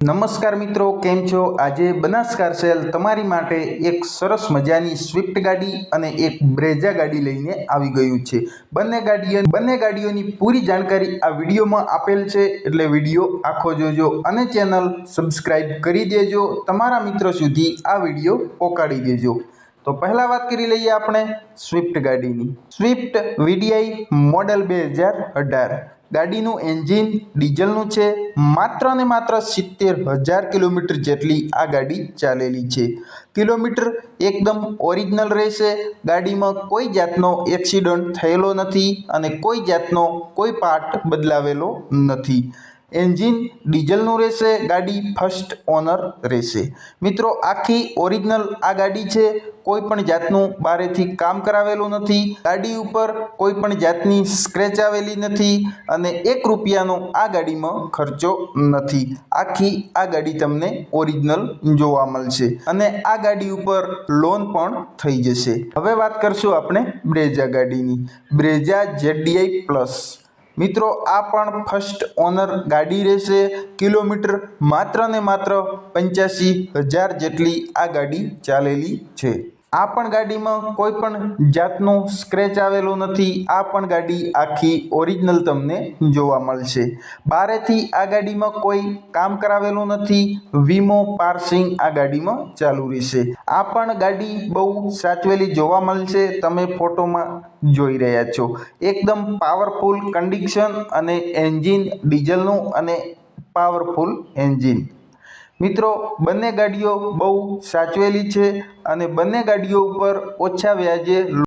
નમસ્કાર મિત્રો, કેમ છો? આજે બનાસકાર સેલ તમારી માટે એક સરસ મજાની સ્વિફ્ટ ગાડી અને એક બ્રેઝા ગાડી લઈને આવી ગયું છે। બંને ગાડીઓની પૂરી જાણકારી આ વિડીયોમાં આપેલ છે, એટલે વિડીયો આખો જોજો અને ચેનલ સબસ્ક્રાઇબ કરી દેજો। તમારા મિત્રો સુધી આ વિડીયો પહોંચાડી દેજો। તો પહેલા વાત કરી લઈએ આપણે સ્વિફ્ટ ગાડીની। સ્વિફ્ટ વીડીઆઈ મોડેલ 2018 ગાડીનું એન્જિન ડીઝલનું છે। માત્ર ને માત્ર 70,000 કિલોમીટર જેટલી આ ગાડી ચાલેલી છે। કિલોમીટર એકદમ ઓરિજિનલ રહેશે। ગાડીમાં કોઈ જાતનો એક્સિડન્ટ થયેલો નથી અને કોઈ જાતનો કોઈ પાર્ટ બદલાવેલો નથી। એન્જિન ડીઝલનું રહેશે। ગાડી ફર્સ્ટ ઓનર રહેશે। મિત્રો, આખી ઓરિજિનલ આ ગાડી છે। કોઈ પણ જાતનું બારેથી કામ કરાવેલું નથી। ગાડી ઉપર કોઈ પણ જાતની સ્ક્રેચ આવેલી નથી અને 1 રૂપિયાનો આ ગાડીમાં ખર્ચો નથી। આખી આ ગાડી તમને ઓરિજિનલ જોવા મળશે અને આ ગાડી ઉપર લોન પણ થઈ જશે। હવે વાત કરશું આપણે બ્રેઝા ગાડીની। બ્રેઝા ZDI પ્લસ મિત્રો, આ પણ ફર્સ્ટ ઓનર ગાડી રહેશે। કિલોમીટર માત્ર ને માત્ર 85,000 જેટલી આ ગાડી ચાલેલી છે। આ પણ ગાડીમાં કોઈ પણ જાતનો સ્ક્રેચ આવેલો નથી। આ પણ ગાડી આખી ઓરિજિનલ તમને જોવા મળશે। બારેથી આ ગાડીમાં કોઈ કામ કરાવેલું નથી। વીમો પાર્સિંગ આ ગાડીમાં ચાલુ રહેશે। આ પણ ગાડી બહુ સાચવેલી જોવા મળશે। તમે ફોટોમાં જોઈ રહ્યા છો, એકદમ પાવરફુલ કન્ડિશન અને એન્જિન ડીઝલનું અને પાવરફુલ એન્જિન। મિત્રો, બંને ગાડીઓ બહુ સાચવેલી છે અને બંને ગાડીઓ ઉપર ઓછા વ્યાજે